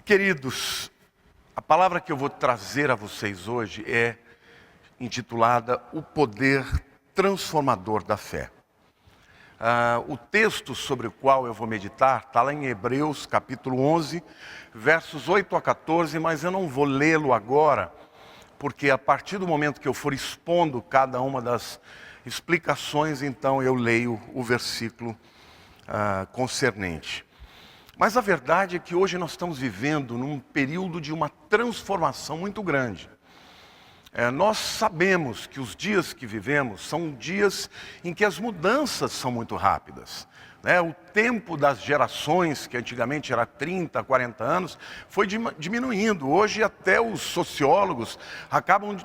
Queridos, a palavra que eu vou trazer a vocês hoje é intitulada O Poder Transformador da Fé. O texto sobre o qual eu vou meditar está lá em Hebreus capítulo 11, versos 8 a 14, mas eu não vou lê-lo agora, porque a partir do momento que eu for expondo cada uma das explicações, então eu leio o versículo concernente. Mas a verdade é que hoje nós estamos vivendo num período de uma transformação muito grande. Nós sabemos que os dias que vivemos são dias em que as mudanças são muito rápidas. O tempo das gerações, que antigamente era 30, 40 anos, foi diminuindo. Hoje até os sociólogos acabam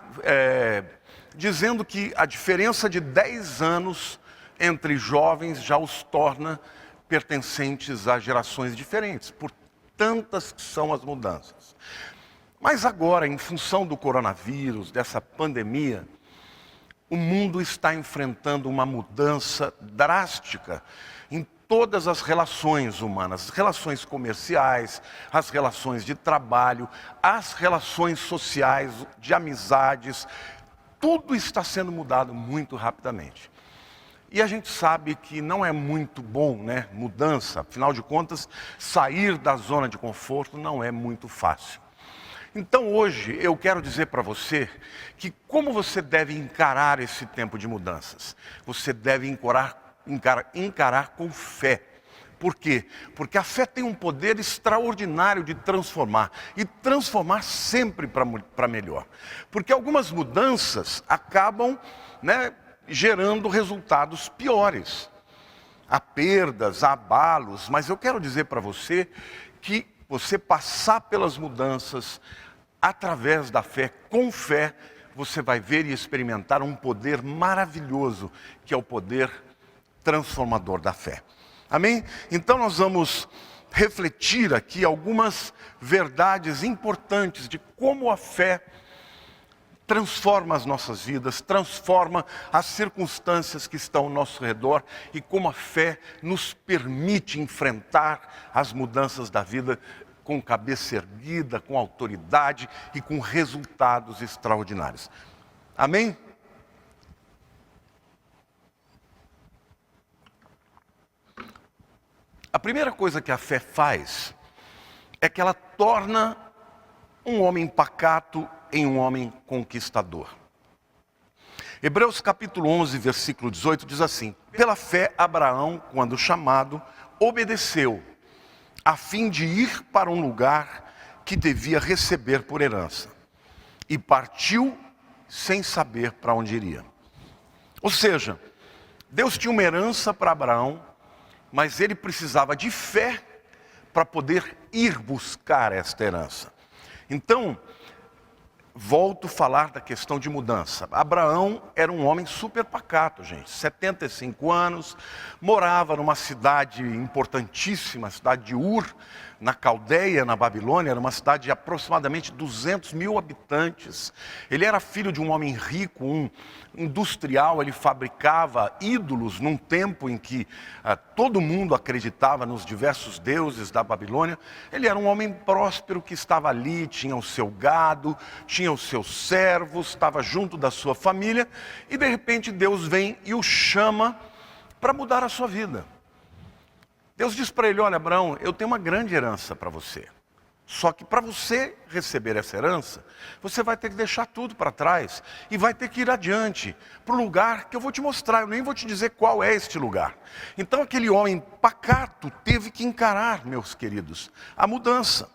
dizendo que a diferença de 10 anos entre jovens já os torna pertencentes a gerações diferentes, por tantas que são as mudanças. Mas agora, em função do coronavírus, dessa pandemia, o mundo está enfrentando uma mudança drástica em todas as relações humanas, as relações comerciais, as relações de trabalho, as relações sociais, de amizades, tudo está sendo mudado muito rapidamente. E a gente sabe que não é muito bom, mudança, afinal de contas, sair da zona de conforto não é muito fácil. Então hoje eu quero dizer para você que como você deve encarar esse tempo de mudanças? Você deve encarar com fé. Por quê? Porque a fé tem um poder extraordinário de transformar, e transformar sempre para melhor. Porque algumas mudanças acabam, gerando resultados piores. Há perdas, há abalos, mas eu quero dizer para você que você passar pelas mudanças através da fé, com fé, você vai ver e experimentar um poder maravilhoso, que é o poder transformador da fé. Amém? Então nós vamos refletir aqui algumas verdades importantes de como a fé transforma as nossas vidas, transforma as circunstâncias que estão ao nosso redor e como a fé nos permite enfrentar as mudanças da vida com cabeça erguida, com autoridade e com resultados extraordinários. Amém? A primeira coisa que a fé faz é que ela torna um homem pacato em um homem conquistador. Hebreus capítulo 11, versículo 18 diz assim: pela fé Abraão, quando chamado, obedeceu, a fim de ir para um lugar que devia receber por herança, e partiu sem saber para onde iria. Ou seja, Deus tinha uma herança para Abraão, mas ele precisava de fé para poder ir buscar esta herança. Então, volto a falar da questão de mudança. Abraão era um homem super pacato, gente. 75 anos, morava numa cidade importantíssima, a cidade de Ur, na Caldeia, na Babilônia. Era uma cidade de aproximadamente 200 mil habitantes. Ele era filho de um homem rico, um industrial. Ele fabricava ídolos num tempo em que todo mundo acreditava nos diversos deuses da Babilônia. Ele era um homem próspero que estava ali, tinha o seu gado, tinha os seus servos, estava junto da sua família, e de repente Deus vem e o chama para mudar a sua vida. Deus diz para ele: olha, Abraão, eu tenho uma grande herança para você. Só que para você receber essa herança, você vai ter que deixar tudo para trás e vai ter que ir adiante para o lugar que eu vou te mostrar. Eu nem vou te dizer qual é este lugar. Então aquele homem pacato teve que encarar, meus queridos, a mudança.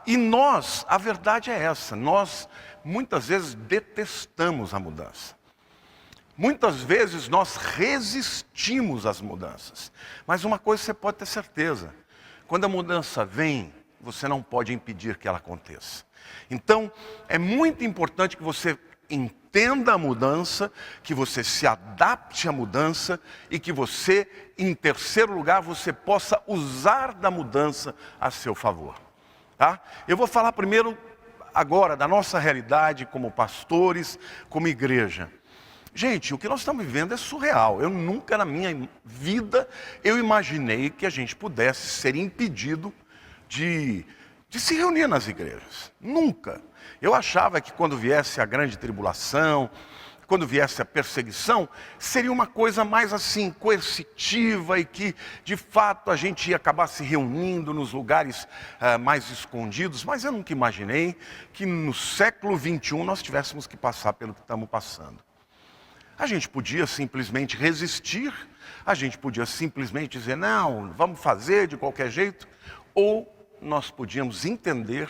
E nós, a verdade é essa, nós muitas vezes detestamos a mudança. Muitas vezes nós resistimos às mudanças. Mas uma coisa você pode ter certeza: quando a mudança vem, você não pode impedir que ela aconteça. Então, é muito importante que você entenda a mudança, que você se adapte à mudança e que você, em terceiro lugar, você possa usar da mudança a seu favor. Eu vou falar primeiro agora da nossa realidade como pastores, como igreja. Gente, o que nós estamos vivendo é surreal. Eu nunca na minha vida eu imaginei que a gente pudesse ser impedido de de se reunir nas igrejas. Nunca. Eu achava que quando viesse a grande tribulação, quando viesse a perseguição, seria uma coisa mais assim, coercitiva, e que de fato a gente ia acabar se reunindo nos lugares mais escondidos. Mas eu nunca imaginei que no século XXI nós tivéssemos que passar pelo que estamos passando. A gente podia simplesmente resistir, a gente podia simplesmente dizer, não, vamos fazer de qualquer jeito, ou nós podíamos entender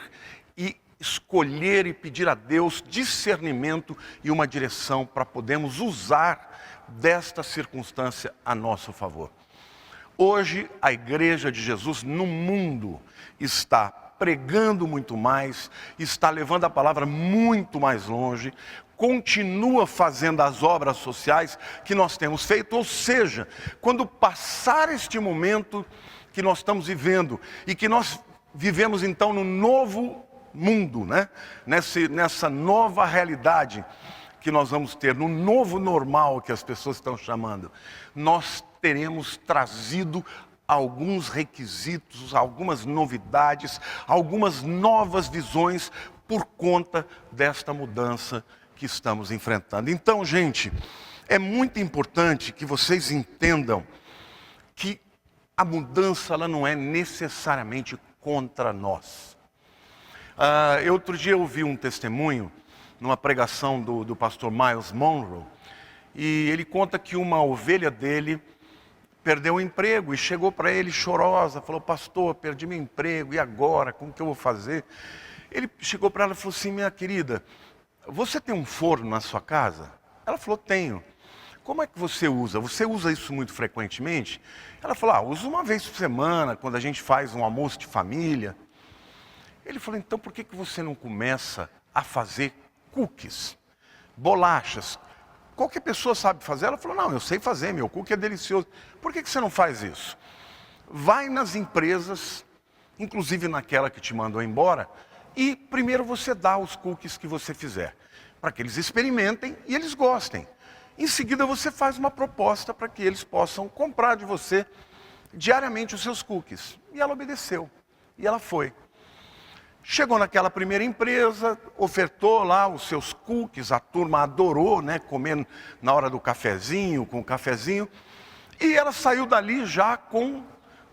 e escolher e pedir a Deus discernimento e uma direção para podermos usar desta circunstância a nosso favor. Hoje, a Igreja de Jesus no mundo está pregando muito mais, está levando a palavra muito mais longe, continua fazendo as obras sociais que nós temos feito, ou seja, quando passar este momento que nós estamos vivendo e que nós vivemos então no novo mundo, né? Nessa nova realidade que nós vamos ter, no novo normal que as pessoas estão chamando, nós teremos trazido alguns requisitos, algumas novidades, algumas novas visões por conta desta mudança que estamos enfrentando. Então, gente, é muito importante que vocês entendam que a mudança ela não é necessariamente contra nós. Outro dia eu ouvi um testemunho numa pregação do pastor Myles Monroe, e ele conta que uma ovelha dele perdeu o emprego e chegou para ele chorosa, falou, pastor, perdi meu emprego, e agora? Como que eu vou fazer? Ele chegou para ela e falou assim, minha querida, você tem um forno na sua casa? Ela falou, tenho. Como é que você usa? Você usa isso muito frequentemente? Ela falou, uso uma vez por semana, quando a gente faz um almoço de família. Ele falou, então por que você não começa a fazer cookies, bolachas? Qualquer pessoa sabe fazer. Ela falou, não, eu sei fazer, meu cookie é delicioso. Por que você não faz isso? Vai nas empresas, inclusive naquela que te mandou embora, e primeiro você dá os cookies que você fizer, para que eles experimentem e eles gostem. Em seguida você faz uma proposta para que eles possam comprar de você diariamente os seus cookies. E ela obedeceu, e ela foi. Chegou naquela primeira empresa, ofertou lá os seus cookies, a turma adorou, né, comendo na hora do cafezinho, com o cafezinho, e ela saiu dali já com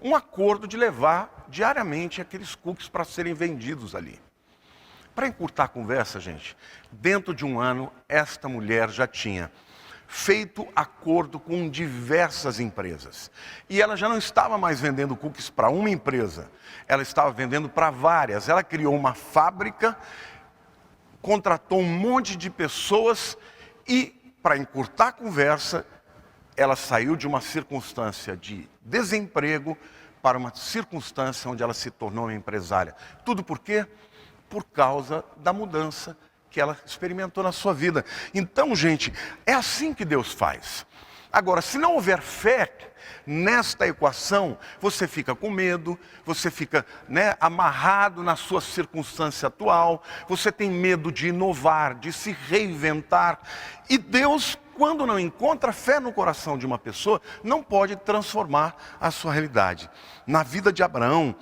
um acordo de levar diariamente aqueles cookies para serem vendidos ali. Para encurtar a conversa, gente, dentro de um ano, esta mulher já tinha feito acordo com diversas empresas. E ela já não estava mais vendendo cookies para uma empresa, ela estava vendendo para várias. Ela criou uma fábrica, contratou um monte de pessoas e, para encurtar a conversa, ela saiu de uma circunstância de desemprego para uma circunstância onde ela se tornou uma empresária. Tudo por quê? Por causa da mudança que ela experimentou na sua vida. Então, gente, é assim que Deus faz. Agora, se não houver fé nesta equação, você fica com medo, você fica, amarrado na sua circunstância atual, você tem medo de inovar, de se reinventar. E Deus, quando não encontra fé no coração de uma pessoa, não pode transformar a sua realidade. Na vida de Abraão,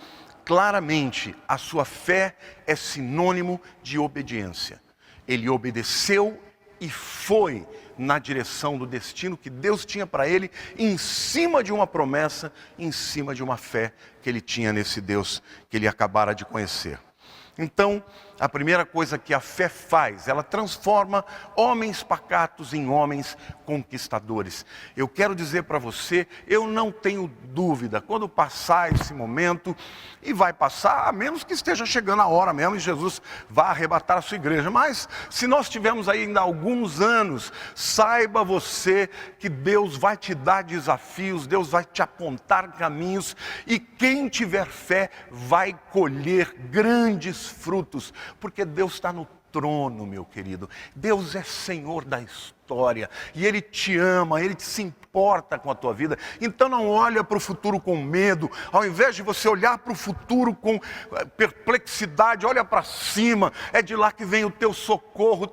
claramente, a sua fé é sinônimo de obediência. Ele obedeceu e foi na direção do destino que Deus tinha para ele, em cima de uma promessa, em cima de uma fé que ele tinha nesse Deus que ele acabara de conhecer. Então, a primeira coisa que a fé faz, ela transforma homens pacatos em homens conquistadores. Eu quero dizer para você, eu não tenho dúvida, quando passar esse momento, e vai passar, a menos que esteja chegando a hora mesmo e Jesus vá arrebatar a sua igreja. Mas, se nós tivermos ainda alguns anos, saiba você que Deus vai te dar desafios, Deus vai te apontar caminhos, e quem tiver fé vai colher grandes frutos, porque Deus está no trono, meu querido. Deus é Senhor da história. história, e Ele te ama, Ele se importa com a tua vida. Então não olha para o futuro com medo, ao invés de você olhar para o futuro com perplexidade, olha para cima, é de lá que vem o teu socorro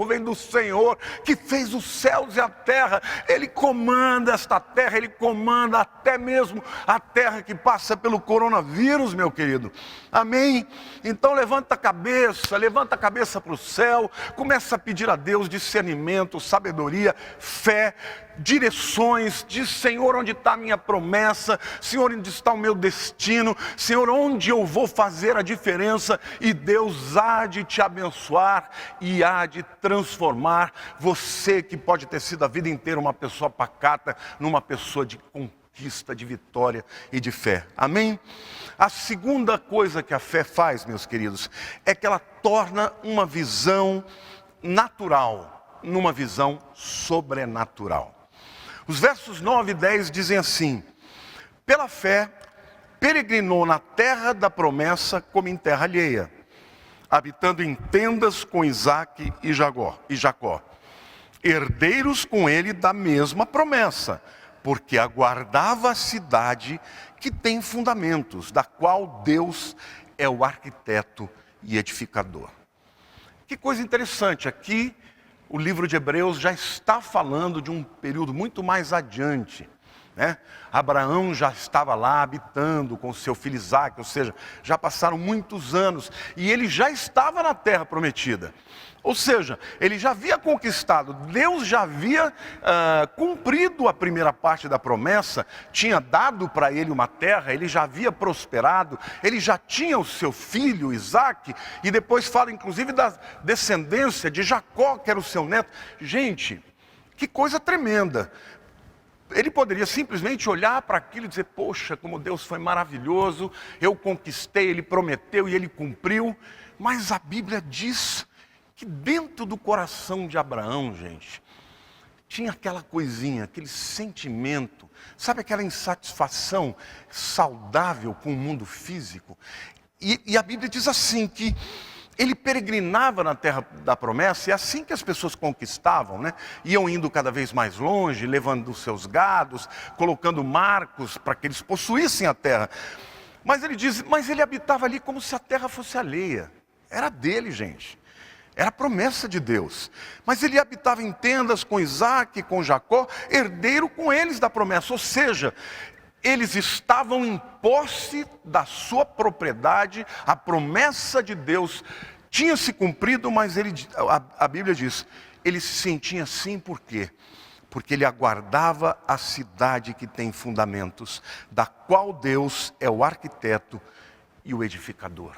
vem do Senhor, que fez os céus e a terra. Ele comanda esta terra, Ele comanda até mesmo a terra que passa pelo coronavírus, meu querido. Amém? Então levanta a cabeça para o céu, começa a pedir a Deus discernimento, sabedoria, fé, direções. Diz: Senhor, onde está a minha promessa? Senhor, onde está o meu destino? Senhor, onde eu vou fazer a diferença? E Deus há de te abençoar e há de transformar você, que pode ter sido a vida inteira uma pessoa pacata, numa pessoa de conquista, de vitória e de fé. Amém? A segunda coisa que a fé faz, meus queridos, é que ela torna uma visão natural numa visão sobrenatural. Os versos 9 e 10 dizem assim: pela fé, peregrinou na terra da promessa como em terra alheia, habitando em tendas com Isaque e Jacó, herdeiros com ele da mesma promessa, porque aguardava a cidade que tem fundamentos, da qual Deus é o arquiteto e edificador. Que coisa interessante, aqui o livro de Hebreus já está falando de um período muito mais adiante, né? Abraão já estava lá habitando com seu filho Isaque, ou seja, já passaram muitos anos, e ele já estava na terra prometida. Ou seja, ele já havia conquistado, Deus já havia cumprido a primeira parte da promessa, tinha dado para ele uma terra, ele já havia prosperado, ele já tinha o seu filho Isaque, e depois fala inclusive da descendência de Jacó, que era o seu neto. Gente, que coisa tremenda! Ele poderia simplesmente olhar para aquilo e dizer: poxa, como Deus foi maravilhoso, eu conquistei, Ele prometeu e Ele cumpriu. Mas a Bíblia diz que dentro do coração de Abraão, gente, tinha aquela coisinha, aquele sentimento, sabe, aquela insatisfação saudável com o mundo físico. E a Bíblia diz assim, que ele peregrinava na terra da promessa, e assim que as pessoas conquistavam, né, iam indo cada vez mais longe, levando os seus gados, colocando marcos para que eles possuíssem a terra. Mas ele diz, mas ele habitava ali como se a terra fosse alheia. Era dele, gente. Era a promessa de Deus. Mas ele habitava em tendas com Isaque, com Jacó, herdeiro com eles da promessa. Ou seja, eles estavam em posse da sua propriedade, a promessa de Deus tinha se cumprido, mas a Bíblia diz, ele se sentia assim por quê? Porque ele aguardava a cidade que tem fundamentos, da qual Deus é o arquiteto e o edificador.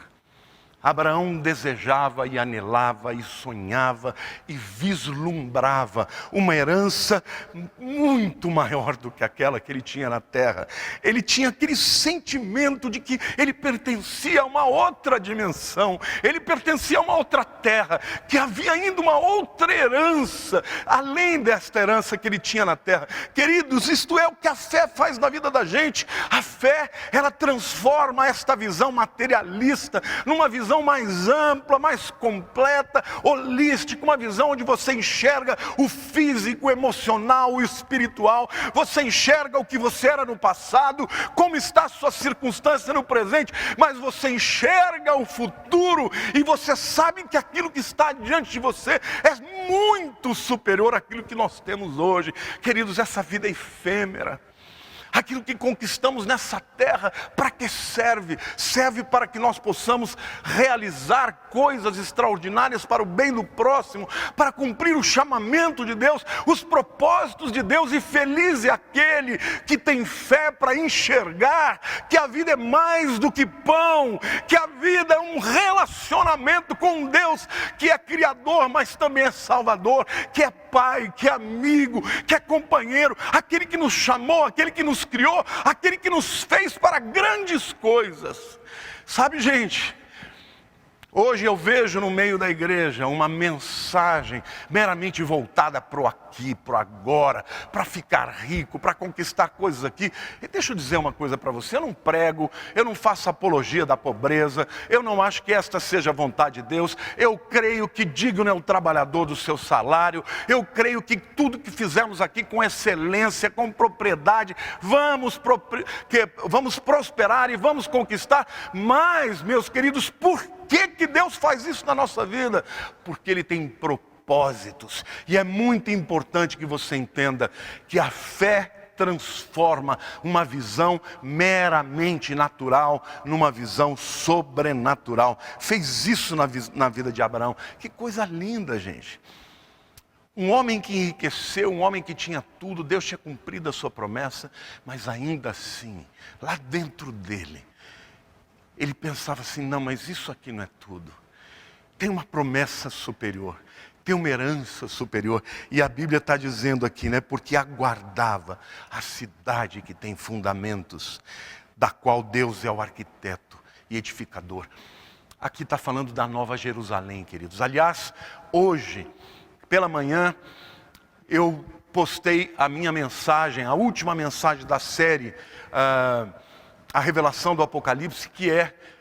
Abraão desejava e anelava e sonhava e vislumbrava uma herança muito maior do que aquela que ele tinha na terra. Ele tinha aquele sentimento de que ele pertencia a uma outra dimensão, ele pertencia a uma outra terra, que havia ainda uma outra herança, além desta herança que ele tinha na terra. Queridos, isto é o que a fé faz na vida da gente. A fé, ela transforma esta visão materialista numa visão mais ampla, mais completa, holística, uma visão onde você enxerga o físico, o emocional, o espiritual, você enxerga o que você era no passado, como está a sua circunstância no presente, mas você enxerga o futuro e você sabe que aquilo que está diante de você é muito superior àquilo que nós temos hoje. Queridos, essa vida é efêmera. Aquilo que conquistamos nessa terra, para que serve? Serve para que nós possamos realizar coisas extraordinárias para o bem do próximo, para cumprir o chamamento de Deus, os propósitos de Deus. E feliz é aquele que tem fé para enxergar que a vida é mais do que pão, que a vida é um relacionamento com Deus, que é Criador, mas também é Salvador, que é Pai, que é amigo, que é companheiro, aquele que nos chamou, aquele que nos criou, aquele que nos fez para grandes coisas. Sabe, gente, Hoje eu vejo no meio da igreja uma mensagem meramente voltada para o aqui, para o agora, para ficar rico, para conquistar coisas aqui. E deixa eu dizer uma coisa para você, eu não prego, eu não faço apologia da pobreza, eu não acho que esta seja a vontade de Deus. Eu creio que digno é o trabalhador do seu salário, eu creio que tudo que fizermos aqui com excelência, com propriedade, vamos prosperar e vamos conquistar. Mas, meus queridos, por que Deus faz isso na nossa vida? Porque Ele tem propósitos. E é muito importante que você entenda que a fé transforma uma visão meramente natural numa visão sobrenatural. Fez isso na vida de Abraão. Que coisa linda, gente. Um homem que enriqueceu, um homem que tinha tudo, Deus tinha cumprido a sua promessa, mas ainda assim, lá dentro dele, ele pensava assim, não, mas isso aqui não é tudo. Tem uma promessa superior, tem uma herança superior. E a Bíblia está dizendo aqui, né? Porque aguardava a cidade que tem fundamentos, da qual Deus é o arquiteto e edificador. Aqui está falando da Nova Jerusalém, queridos. Aliás, hoje, pela manhã, eu postei a minha mensagem, a última mensagem da série, a revelação do Apocalipse, que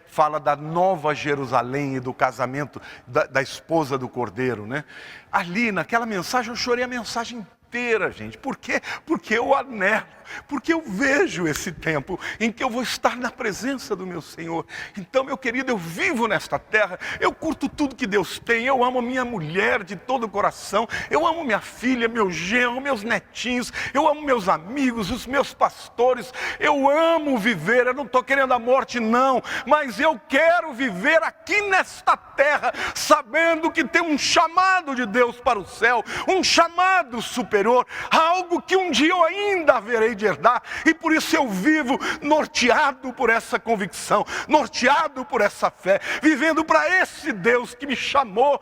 fala da Nova Jerusalém e do casamento da esposa do Cordeiro, né? Ali, naquela mensagem, eu chorei a mensagem inteira, gente. Por quê? Porque eu anelo, porque eu vejo esse tempo em que eu vou estar na presença do meu Senhor. Então, meu querido, eu vivo nesta terra, eu curto tudo que Deus tem, eu amo minha mulher de todo o coração, eu amo minha filha, meu genro, meus netinhos, eu amo meus amigos, os meus pastores, eu amo viver, eu não estou querendo a morte não, mas eu quero viver aqui nesta terra, sabendo que tem um chamado de Deus para o céu, um chamado superior, algo que um dia eu ainda haverei de herdar, e por isso eu vivo norteado por essa convicção, norteado por essa fé, vivendo para esse Deus que me chamou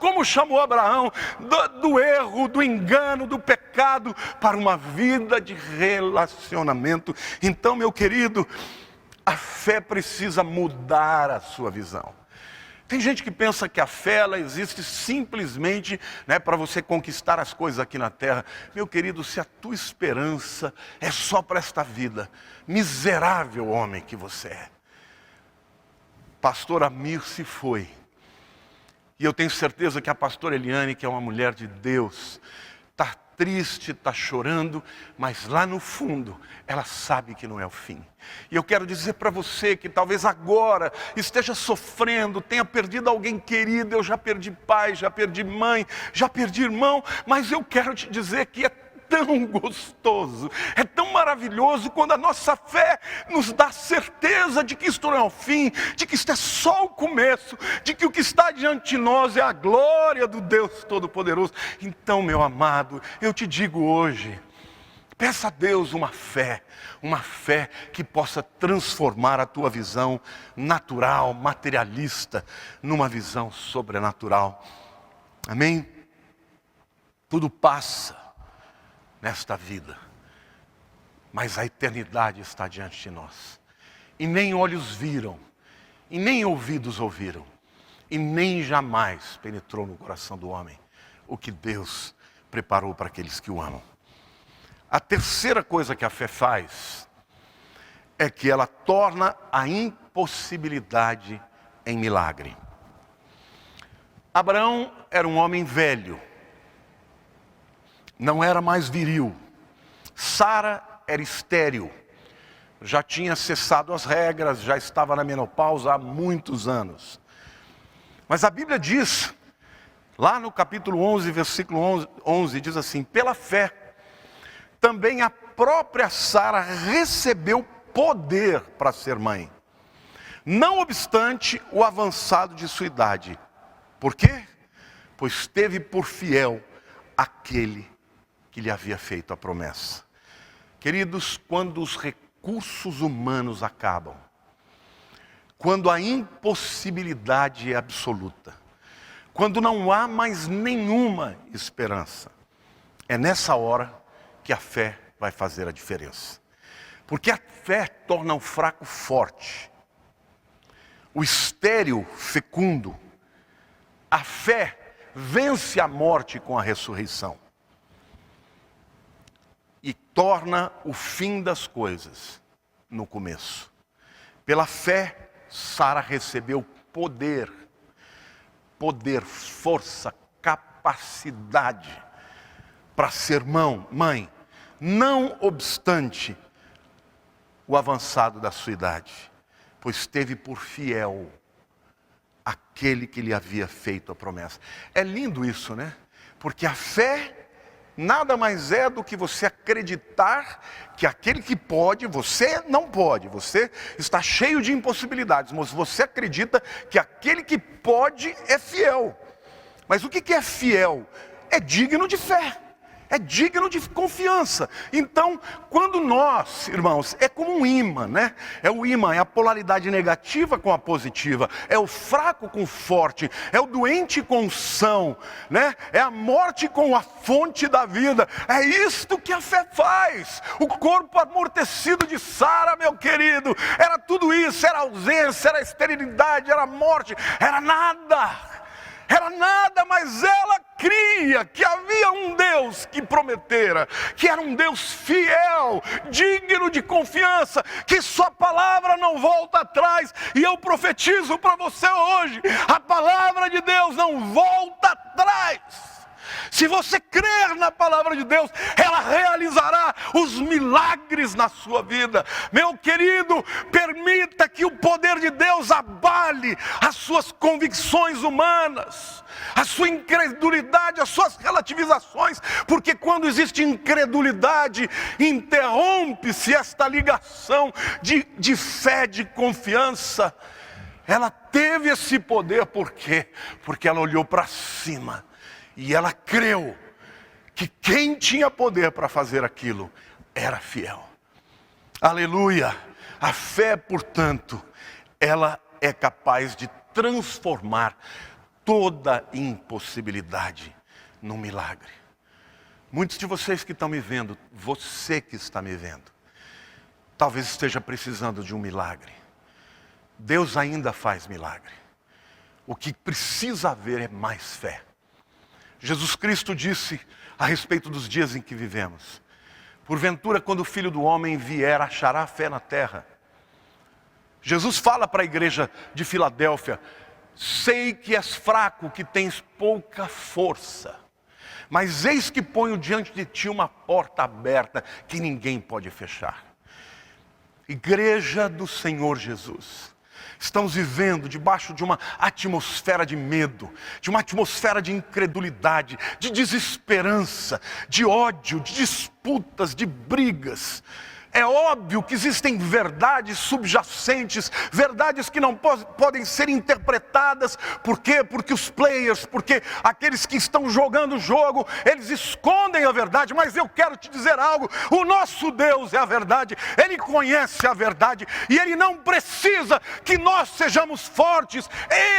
como chamou Abraão, do erro, do engano, do pecado, para uma vida de relacionamento. Então, meu querido, a fé precisa mudar a sua visão. Tem gente que pensa que a fé ela existe simplesmente, né, para você conquistar as coisas aqui na terra. Meu querido, se a tua esperança é só para esta vida, miserável homem que você é. Pastor Amir se foi. E eu tenho certeza que a pastora Eliane, que é uma mulher de Deus, está triste, está chorando, mas lá no fundo, ela sabe que não é o fim. E eu quero dizer para você que talvez agora esteja sofrendo, tenha perdido alguém querido, eu já perdi pai, já perdi mãe, já perdi irmão, mas eu quero te dizer que é tão gostoso, é tão maravilhoso quando a nossa fé nos dá certeza de que isto não é o fim, de que isto é só o começo, de que o que está diante de nós é a glória do Deus Todo-Poderoso. Então, meu amado, eu te digo hoje, peça a Deus uma fé que possa transformar a tua visão natural, materialista, numa visão sobrenatural. Amém? Tudo passa nesta vida, mas a eternidade está diante de nós. E nem olhos viram, e nem ouvidos ouviram, e nem jamais penetrou no coração do homem o que Deus preparou para aqueles que o amam. A terceira coisa que a fé faz é que ela torna a impossibilidade em milagre. Abraão era um homem velho, não era mais viril. Sara era estéril, já tinha cessado as regras, já estava na menopausa há muitos anos. Mas a Bíblia diz, lá no capítulo 11, versículo 11, diz assim: pela fé, também a própria Sara recebeu poder para ser mãe, não obstante o avançado de sua idade. Por quê? Pois teve por fiel aquele que lhe havia feito a promessa. Queridos, quando os recursos humanos acabam, quando a impossibilidade é absoluta, quando não há mais nenhuma esperança, é nessa hora que a fé vai fazer a diferença. Porque a fé torna o fraco forte, o estéril fecundo. A fé vence a morte com a ressurreição e torna o fim das coisas no começo. Pela fé, Sara recebeu poder, força, capacidade para ser mãe, não obstante o avançado da sua idade, pois teve por fiel aquele que lhe havia feito a promessa. É lindo isso, né? Porque a fé nada mais é do que você acreditar que aquele que pode, você não pode. Você está cheio de impossibilidades, mas você acredita que aquele que pode é fiel. Mas o que é fiel? É digno de fé. É digno de confiança. Então, quando nós, irmãos, é como um ímã, né? É o ímã, é a polaridade negativa com a positiva, é o fraco com o forte, é o doente com o são, né? É a morte com a fonte da vida. É isto que a fé faz. O corpo amortecido de Sara, meu querido, era tudo isso, era ausência, era esterilidade, era morte, era nada. Era nada, mas ela cria que havia um Deus que prometera, que era um Deus fiel, digno de confiança, que sua palavra não volta atrás. E eu profetizo para você hoje, a palavra de Deus não volta atrás. Se você crer na palavra de Deus, ela realizará os milagres na sua vida. Meu querido, permita que o poder de Deus abale as suas convicções humanas, a sua incredulidade, as suas relativizações, porque quando existe incredulidade, interrompe-se esta ligação de fé, de confiança. Ela teve esse poder, por quê? Porque ela olhou para cima. E ela creu que quem tinha poder para fazer aquilo era fiel. Aleluia! A fé, portanto, ela é capaz de transformar toda impossibilidade num milagre. Muitos de vocês que estão me vendo, você que está me vendo, talvez esteja precisando de um milagre. Deus ainda faz milagre. O que precisa haver é mais fé. Jesus Cristo disse a respeito dos dias em que vivemos: porventura, quando o Filho do Homem vier, achará fé na terra? Jesus fala para a igreja de Filadélfia: sei que és fraco, que tens pouca força, mas eis que ponho diante de ti uma porta aberta que ninguém pode fechar. Igreja do Senhor Jesus, estamos vivendo debaixo de uma atmosfera de medo, de uma atmosfera de incredulidade, de desesperança, de ódio, de disputas, de brigas. É óbvio que existem verdades subjacentes, verdades que não podem ser interpretadas. Por quê? Porque os players, porque aqueles que estão jogando o jogo, eles escondem a verdade. Mas eu quero te dizer algo: o nosso Deus é a verdade, Ele conhece a verdade, e Ele não precisa que nós sejamos fortes,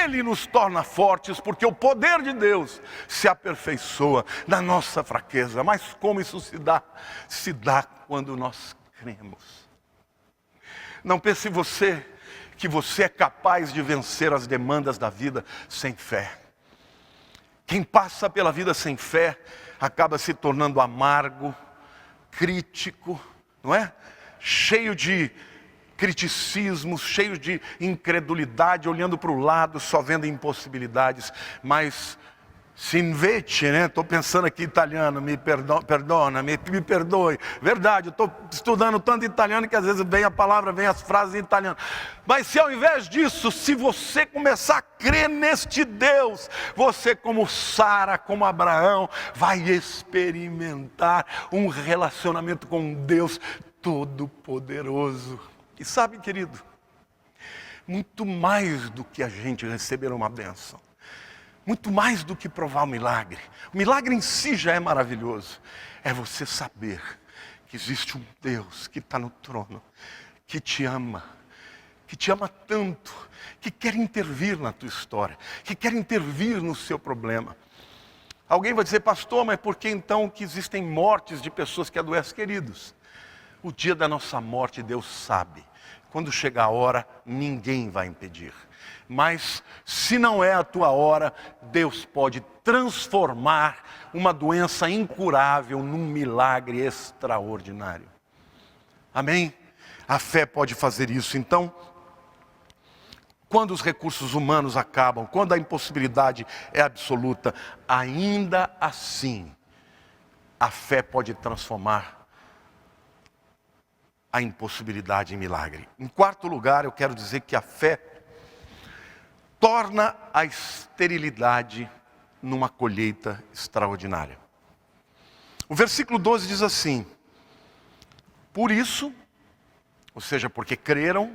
Ele nos torna fortes, porque o poder de Deus se aperfeiçoa na nossa fraqueza. Mas como isso se dá? Se dá quando nós cremos. Não pense você que você é capaz de vencer as demandas da vida sem fé. Quem passa pela vida sem fé acaba se tornando amargo, crítico, não é? Cheio de criticismo, cheio de incredulidade, olhando para o lado, só vendo impossibilidades. Mas se invece, né? Estou pensando aqui italiano, me perdoe. Verdade, eu estou estudando tanto italiano que às vezes vem a palavra, vem as frases em italiano. Mas se ao invés disso, se você começar a crer neste Deus, você, como Sara, como Abraão, vai experimentar um relacionamento com um Deus todo-poderoso. E sabe, querido, muito mais do que a gente receber uma bênção, muito mais do que provar o milagre em si já é maravilhoso, é você saber que existe um Deus que está no trono, que te ama tanto, que quer intervir na tua história, que quer intervir no seu problema. Alguém vai dizer: pastor, mas por que então que existem mortes de pessoas que adoecem? Queridos, o dia da nossa morte Deus sabe. Quando chegar a hora, ninguém vai impedir. Mas se não é a tua hora, Deus pode transformar uma doença incurável num milagre extraordinário. Amém? A fé pode fazer isso. Então, quando os recursos humanos acabam, quando a impossibilidade é absoluta, ainda assim, a fé pode transformar a impossibilidade em milagre. Em quarto lugar, eu quero dizer que a fé torna a esterilidade numa colheita extraordinária. O versículo 12 diz assim: por isso, ou seja, porque creram,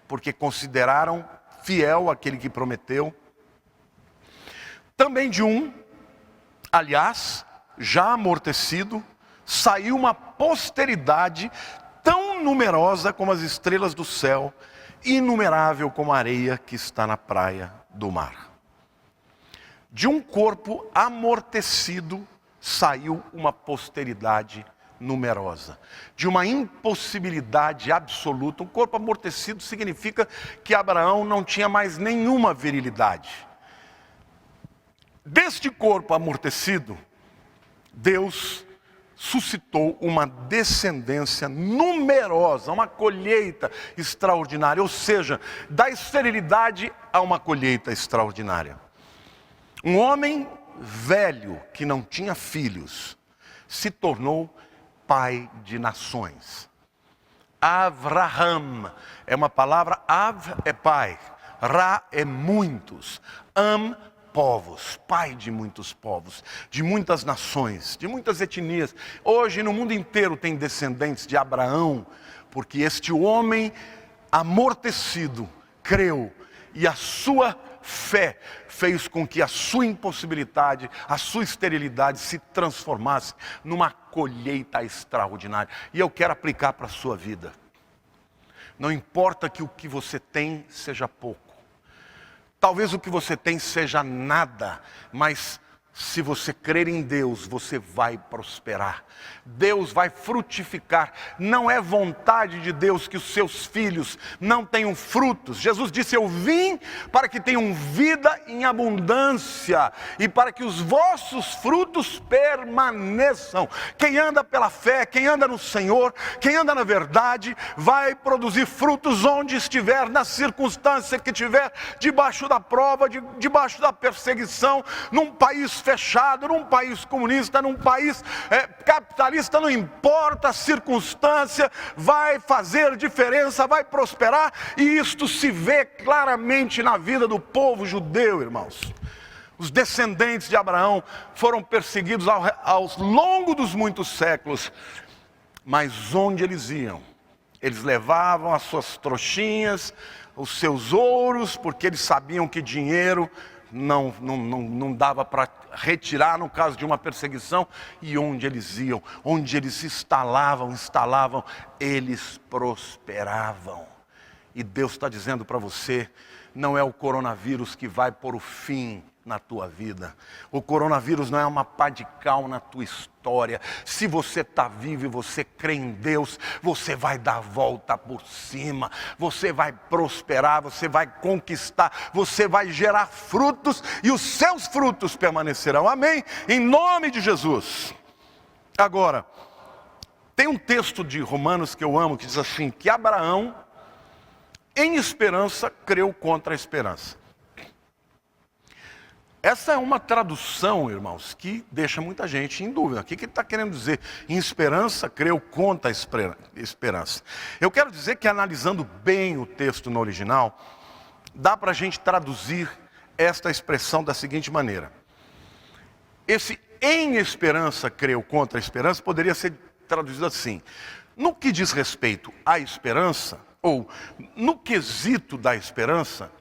porque consideraram fiel aquele que prometeu, também de um, aliás, já amortecido, saiu uma posteridade tão numerosa como as estrelas do céu, inumerável como a areia que está na praia do mar. De um corpo amortecido saiu uma posteridade numerosa. De uma impossibilidade absoluta. Um corpo amortecido significa que Abraão não tinha mais nenhuma virilidade. Deste corpo amortecido, Deus suscitou uma descendência numerosa, uma colheita extraordinária, ou seja, da esterilidade a uma colheita extraordinária. Um homem velho que não tinha filhos se tornou pai de nações. Avraham é uma palavra, Av é pai, Ra é muitos, Am povos, pai de muitos povos, de muitas nações, de muitas etnias. Hoje no mundo inteiro tem descendentes de Abraão, porque este homem amortecido creu e a sua fé fez com que a sua impossibilidade, a sua esterilidade se transformasse numa colheita extraordinária. E eu quero aplicar para a sua vida. Não importa que o que você tem seja pouco. Talvez o que você tem seja nada, mas se você crer em Deus, você vai prosperar. Deus vai frutificar. Não é vontade de Deus que os seus filhos não tenham frutos. Jesus disse: eu vim para que tenham vida em abundância e para que os vossos frutos permaneçam. Quem anda pela fé, quem anda no Senhor, quem anda na verdade, vai produzir frutos onde estiver, na circunstância que estiver, debaixo da prova, debaixo da perseguição, num país fechado, num país comunista, num país capitalista, não importa a circunstância, vai fazer diferença, vai prosperar, e isto se vê claramente na vida do povo judeu, irmãos. Os descendentes de Abraão foram perseguidos ao longo dos muitos séculos, mas onde eles iam, eles levavam as suas trouxinhas, os seus ouros, porque eles sabiam que dinheiro não dava para retirar no caso de uma perseguição. E onde eles iam, onde eles se instalavam, eles prosperavam. E Deus está dizendo para você, não é o coronavírus que vai pôr o fim na tua vida. O coronavírus não é uma pá de cal na tua história. Se você está vivo e você crê em Deus, você vai dar a volta por cima, você vai prosperar, você vai conquistar, você vai gerar frutos e os seus frutos permanecerão. Amém? Em nome de Jesus. Agora, tem um texto de Romanos que eu amo, que diz assim, que Abraão, em esperança, creu contra a esperança. Essa é uma tradução, irmãos, que deixa muita gente em dúvida. O que ele está querendo dizer? Em esperança, creu contra a esperança. Eu quero dizer que, analisando bem o texto no original, dá para a gente traduzir esta expressão da seguinte maneira. Esse em esperança, creu contra a esperança, poderia ser traduzido assim. No que diz respeito à esperança, ou no quesito da esperança,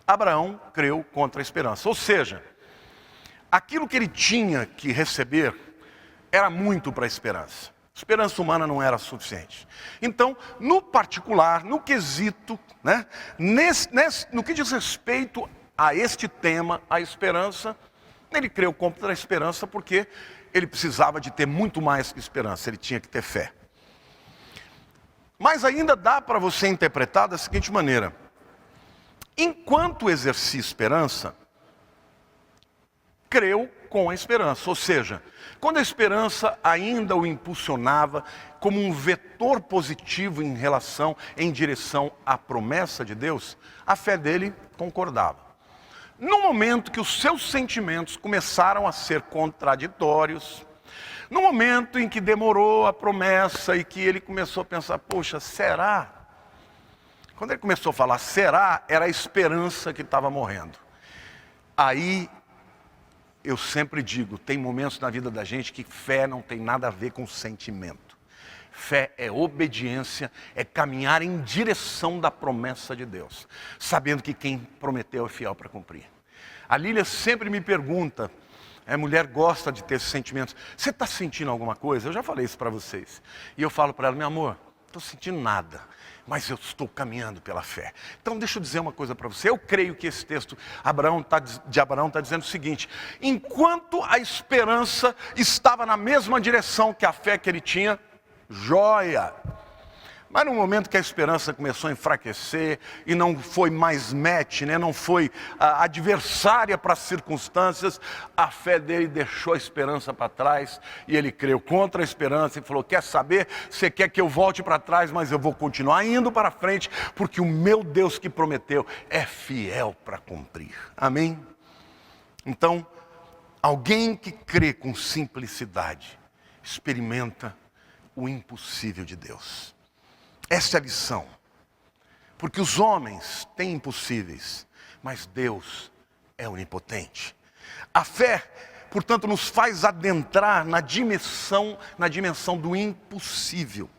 Abraão creu contra a esperança. Ou seja, aquilo que ele tinha que receber era muito para a esperança. A esperança humana não era suficiente. Então, no particular, no quesito, né, no que diz respeito a este tema, a esperança, ele creu contra a esperança porque ele precisava de ter muito mais que esperança, ele tinha que ter fé. Mas ainda dá para você interpretar da seguinte maneira. enquanto exercia esperança, creu com a esperança. Ou seja, quando a esperança ainda o impulsionava como um vetor positivo em direção à promessa de Deus, a fé dele concordava. No momento que os seus sentimentos começaram a ser contraditórios, no momento em que demorou a promessa e que ele começou a pensar, poxa, será? Quando ele começou a falar será, era a esperança que estava morrendo. Aí, eu sempre digo, tem momentos na vida da gente que fé não tem nada a ver com sentimento. Fé é obediência, é caminhar em direção da promessa de Deus, sabendo que quem prometeu é fiel para cumprir. A Lília sempre me pergunta, a mulher gosta de ter esses sentimentos, você está sentindo alguma coisa? Eu já falei isso para vocês. E eu falo para ela, meu amor, não estou sentindo nada, mas eu estou caminhando pela fé. Então deixa eu dizer uma coisa para você, eu creio que esse texto de Abraão está dizendo o seguinte, enquanto a esperança estava na mesma direção que a fé que ele tinha, joia. Mas no momento que a esperança começou a enfraquecer e não foi mais match, não foi adversária para as circunstâncias, a fé dele deixou a esperança para trás e ele creu contra a esperança e falou, quer saber, você quer que eu volte para trás, mas eu vou continuar indo para frente, porque o meu Deus que prometeu é fiel para cumprir. Amém? Então, alguém que crê com simplicidade, experimenta o impossível de Deus. Essa é a lição, porque os homens têm impossíveis, mas Deus é onipotente. A fé, portanto, nos faz adentrar na dimensão do impossível,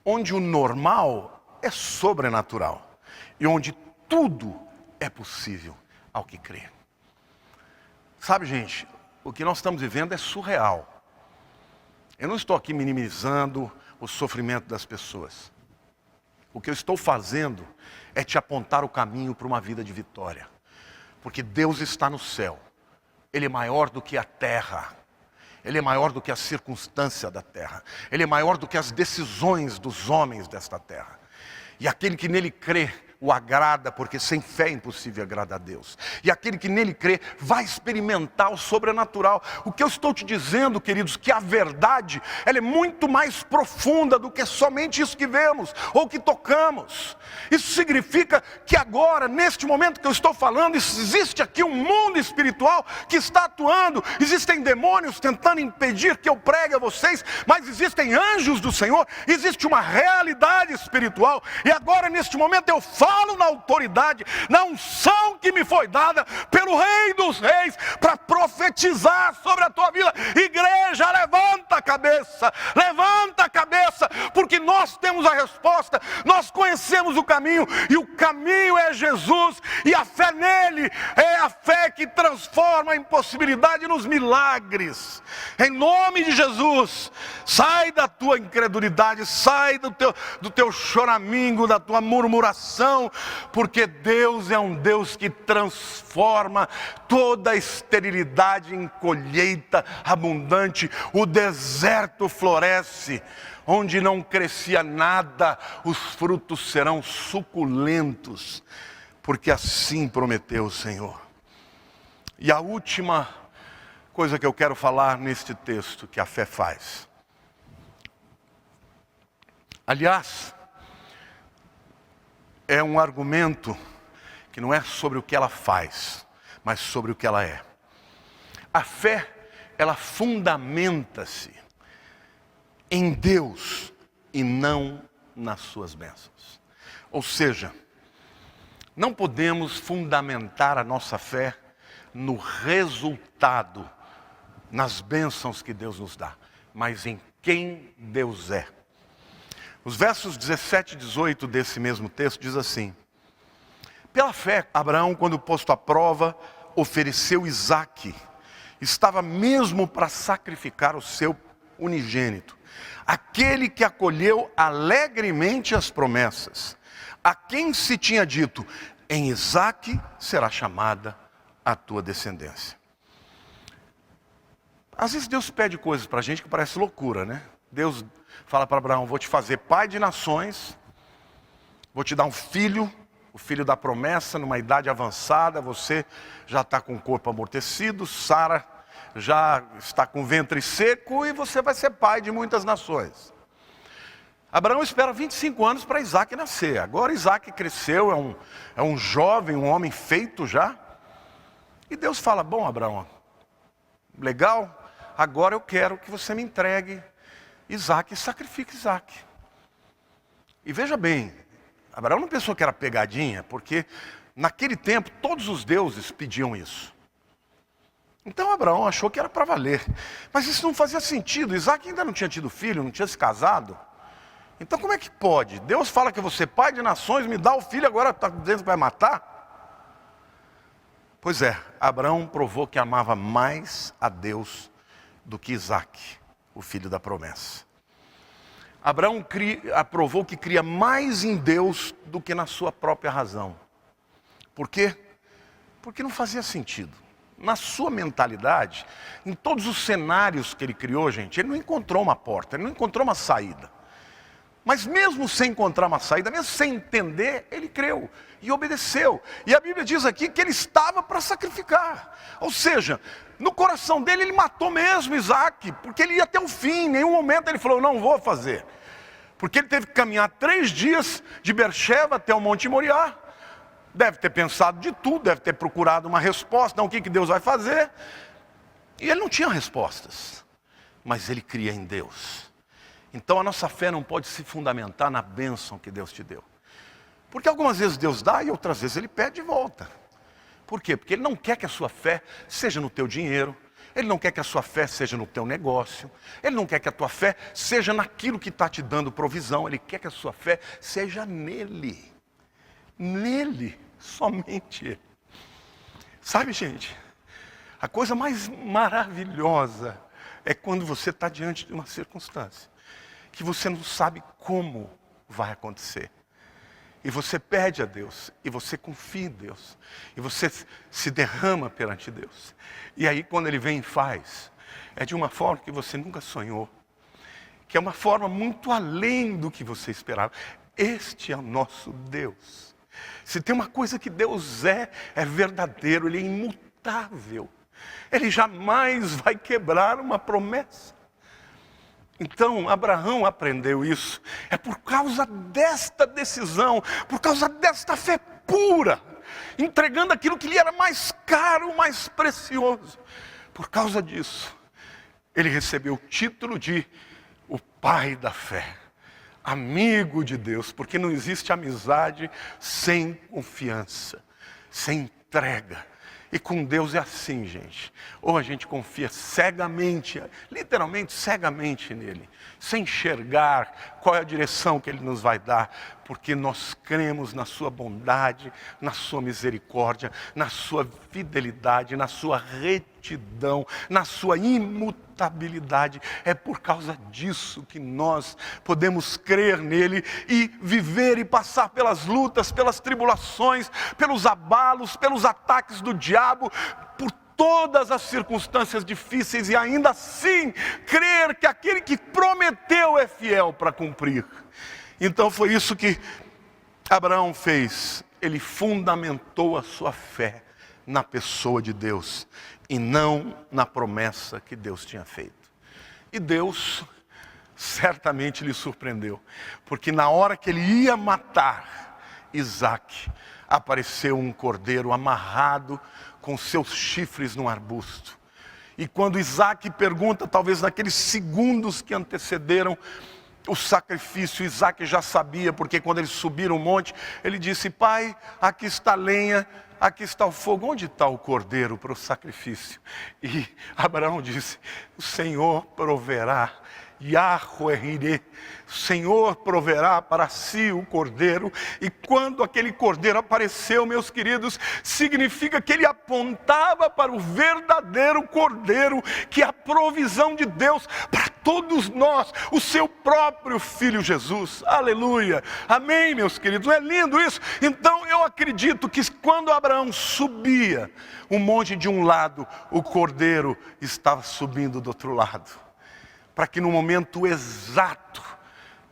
onde o normal é sobrenatural e onde tudo é possível ao que crê. Sabe, gente, o que nós estamos vivendo é surreal. Eu não estou aqui minimizando o sofrimento das pessoas. O que eu estou fazendo é te apontar o caminho para uma vida de vitória. Porque Deus está no céu. Ele é maior do que a terra. Ele é maior do que a circunstância da terra. Ele é maior do que as decisões dos homens desta terra. E aquele que nele crê o agrada, porque sem fé é impossível agradar a Deus. E aquele que nele crê vai experimentar o sobrenatural. O que eu estou te dizendo, queridos, que a verdade, ela é muito mais profunda do que somente isso que vemos ou que tocamos. Isso significa que agora, neste momento que eu estou falando, existe aqui um mundo espiritual que está atuando. Existem demônios tentando impedir que eu pregue a vocês, mas existem anjos do Senhor, existe uma realidade espiritual. E agora, neste momento, eu falo na autoridade, na unção que me foi dada pelo Rei dos Reis, para profetizar sobre a tua vida. Igreja, levanta a cabeça, porque nós temos a resposta, nós conhecemos o caminho, e o caminho é Jesus, e a fé nele é a fé que transforma a impossibilidade nos milagres. Em nome de Jesus, sai da tua incredulidade, sai do teu choramingo, da tua murmuração, porque Deus é um Deus que transforma toda a esterilidade em colheita abundante. O deserto floresce, onde não crescia nada, os frutos serão suculentos, porque assim prometeu o Senhor. E a última coisa que eu quero falar neste texto que a fé faz. Aliás, é um argumento que não é sobre o que ela faz, mas sobre o que ela é. A fé, ela fundamenta-se em Deus e não nas suas bênçãos. Ou seja, não podemos fundamentar a nossa fé no resultado, nas bênçãos que Deus nos dá, mas em quem Deus é. Os versos 17 e 18 desse mesmo texto diz assim: pela fé, Abraão, quando posto à prova, ofereceu Isaque. Estava mesmo para sacrificar o seu unigênito, aquele que acolheu alegremente as promessas, a quem se tinha dito, em Isaque será chamada a tua descendência. Às vezes Deus pede coisas para a gente que parece loucura, né? Deus fala para Abraão, vou te fazer pai de nações, vou te dar um filho, o filho da promessa, numa idade avançada, você já está com o corpo amortecido, Sara já está com o ventre seco e você vai ser pai de muitas nações. Abraão espera 25 anos para Isaac nascer. Agora Isaac cresceu, é um jovem, um homem feito já. E Deus fala, bom Abraão, legal, agora eu quero que você me entregue Isaac e sacrifique Isaac. E veja bem, Abraão não pensou que era pegadinha, porque naquele tempo todos os deuses pediam isso. Então Abraão achou que era para valer. Mas isso não fazia sentido, Isaac ainda não tinha tido filho, não tinha se casado. Então como é que pode? Deus fala que você é pai de nações, me dá o filho, agora está dizendo que vai matar? Pois é, Abraão provou que amava mais a Deus do que Isaac, o filho da promessa. Abraão provou que cria mais em Deus do que na sua própria razão. Por quê? Porque não fazia sentido. Na sua mentalidade, em todos os cenários que ele criou, gente, ele não encontrou uma porta, ele não encontrou uma saída. Mas mesmo sem encontrar uma saída, mesmo sem entender, ele creu e obedeceu. E a Bíblia diz aqui que ele estava para sacrificar. Ou seja, no coração dele ele matou mesmo Isaac, porque ele ia até o fim. Em nenhum momento ele falou, não vou fazer. Porque ele teve que caminhar 3 dias de Beersheba até o Monte Moriá. Deve ter pensado de tudo, deve ter procurado uma resposta, não, o que Deus vai fazer. E ele não tinha respostas, mas ele cria em Deus. Então a nossa fé não pode se fundamentar na bênção que Deus te deu. Porque algumas vezes Deus dá e outras vezes Ele pede de volta. Por quê? Porque Ele não quer que a sua fé seja no teu dinheiro. Ele não quer que a sua fé seja no teu negócio. Ele não quer que a tua fé seja naquilo que está te dando provisão. Ele quer que a sua fé seja nele. Nele, somente Ele. Sabe, gente, a coisa mais maravilhosa é quando você está diante de uma circunstância que você não sabe como vai acontecer. E você pede a Deus, e você confia em Deus, e você se derrama perante Deus. E aí quando Ele vem e faz, é de uma forma que você nunca sonhou, que é uma forma muito além do que você esperava. Este é o nosso Deus. Se tem uma coisa que Deus é verdadeiro, Ele é imutável. Ele jamais vai quebrar uma promessa. Então, Abraão aprendeu isso. É por causa desta decisão, por causa desta fé pura, entregando aquilo que lhe era mais caro, mais precioso. Por causa disso, ele recebeu o título de o pai da fé, amigo de Deus, porque não existe amizade sem confiança, sem entrega. E com Deus é assim, gente. Ou a gente confia cegamente, literalmente cegamente nele, sem enxergar qual é a direção que Ele nos vai dar, porque nós cremos na sua bondade, na sua misericórdia, na sua fidelidade, na sua retidão, na sua imutabilidade. É por causa disso que nós podemos crer nele e viver e passar pelas lutas, pelas tribulações, pelos abalos, pelos ataques do diabo, por todas as circunstâncias difíceis e ainda assim crer que aquele que prometeu é fiel para cumprir. Então foi isso que Abraão fez. Ele fundamentou a sua fé na pessoa de Deus e não na promessa que Deus tinha feito. E Deus certamente lhe surpreendeu, porque na hora que ele ia matar Isaac, apareceu um cordeiro amarrado com seus chifres num arbusto. E quando Isaac pergunta, talvez naqueles segundos que antecederam o sacrifício, Isaac já sabia, porque quando eles subiram o monte, ele disse: pai, aqui está a lenha, aqui está o fogo, onde está o cordeiro para o sacrifício? E Abraão disse: o Senhor proverá. Yahweh, o Senhor proverá para si o cordeiro. E quando aquele cordeiro apareceu, meus queridos, significa que ele apontava para o verdadeiro cordeiro, que é a provisão de Deus para todos nós, o seu próprio Filho Jesus. Aleluia, amém, meus queridos, não é lindo isso? Então eu acredito que quando Abraão subia o monte de um lado, o cordeiro estava subindo do outro lado, para que no momento exato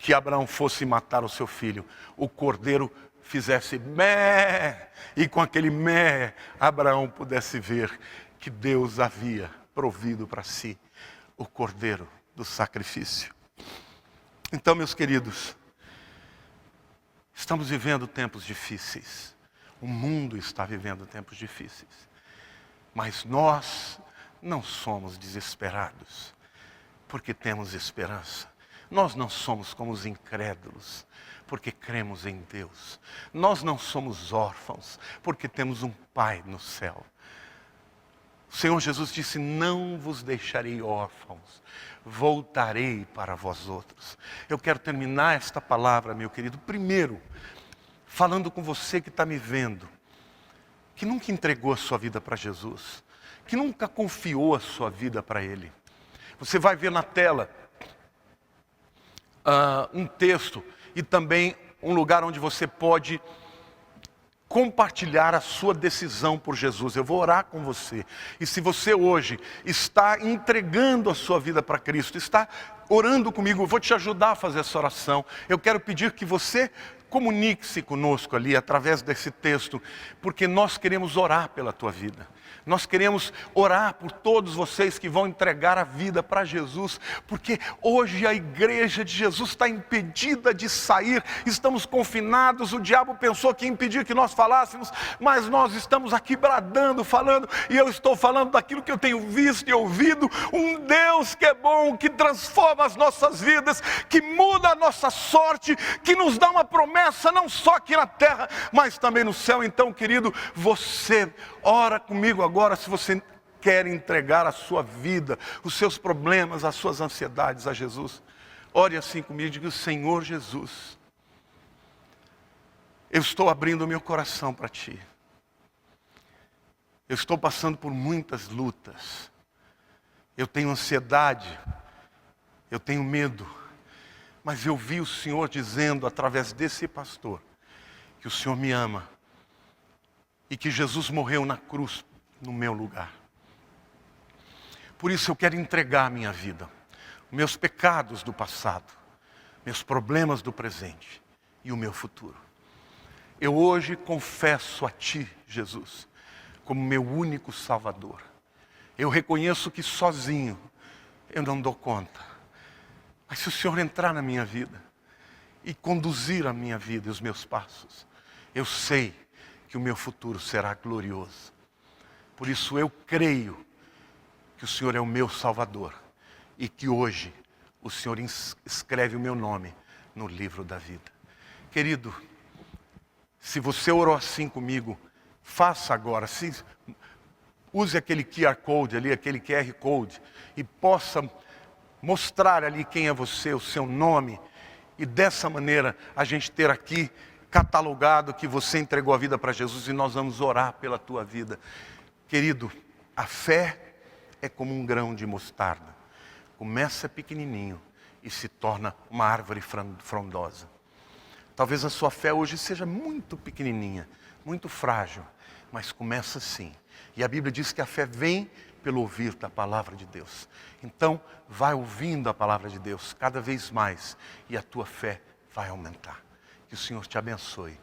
que Abraão fosse matar o seu filho, o cordeiro fizesse mé, e com aquele mé, Abraão pudesse ver que Deus havia provido para si o cordeiro do sacrifício. Então, meus queridos, estamos vivendo tempos difíceis. O mundo está vivendo tempos difíceis. Mas nós não somos desesperados, porque temos esperança. Nós não somos como os incrédulos, porque cremos em Deus. Nós não somos órfãos, porque temos um Pai no céu. O Senhor Jesus disse: não vos deixarei órfãos, voltarei para vós outros. Eu quero terminar esta palavra, meu querido, primeiro, falando com você que está me vendo, que nunca entregou a sua vida para Jesus, que nunca confiou a sua vida para Ele. Você vai ver na tela um texto e também um lugar onde você pode compartilhar a sua decisão por Jesus. Eu vou orar com você. E se você hoje está entregando a sua vida para Cristo, está orando comigo, eu vou te ajudar a fazer essa oração. Eu quero pedir que você comunique-se conosco ali através desse texto, porque nós queremos orar pela tua vida. Nós queremos orar por todos vocês que vão entregar a vida para Jesus, porque hoje a igreja de Jesus está impedida de sair, estamos confinados, o diabo pensou que ia impedir que nós falássemos, mas nós estamos aqui bradando, falando, e eu estou falando daquilo que eu tenho visto e ouvido, um Deus que é bom, que transforma as nossas vidas, que muda a nossa sorte, que nos dá uma promessa, não só aqui na terra, mas também no céu. Então, querido, você ora comigo agora, se você quer entregar a sua vida, os seus problemas, as suas ansiedades a Jesus. Ore assim comigo, diga: Senhor Jesus, eu estou abrindo o meu coração para Ti. Eu estou passando por muitas lutas. Eu tenho ansiedade, eu tenho medo, mas eu vi o Senhor dizendo através desse pastor que o Senhor me ama e que Jesus morreu na cruz no meu lugar. Por isso eu quero entregar a minha vida, meus pecados do passado, meus problemas do presente e o meu futuro. Eu hoje confesso a Ti, Jesus, como meu único Salvador. Eu reconheço que sozinho eu não dou conta. Mas se o Senhor entrar na minha vida e conduzir a minha vida e os meus passos, eu sei que o meu futuro será glorioso. Por isso eu creio que o Senhor é o meu Salvador e que hoje o Senhor escreve o meu nome no livro da vida. Querido, se você orou assim comigo, faça agora. Use aquele QR Code ali, aquele QR Code, e possa mostrar ali quem é você, o seu nome, e dessa maneira a gente ter aqui catalogado que você entregou a vida para Jesus e nós vamos orar pela tua vida. Querido, a fé é como um grão de mostarda. Começa pequenininho e se torna uma árvore frondosa. Talvez a sua fé hoje seja muito pequenininha, muito frágil, mas começa assim. E a Bíblia diz que a fé vem pelo ouvir da palavra de Deus. Então, vai ouvindo a palavra de Deus cada vez mais e a tua fé vai aumentar. Que o Senhor te abençoe.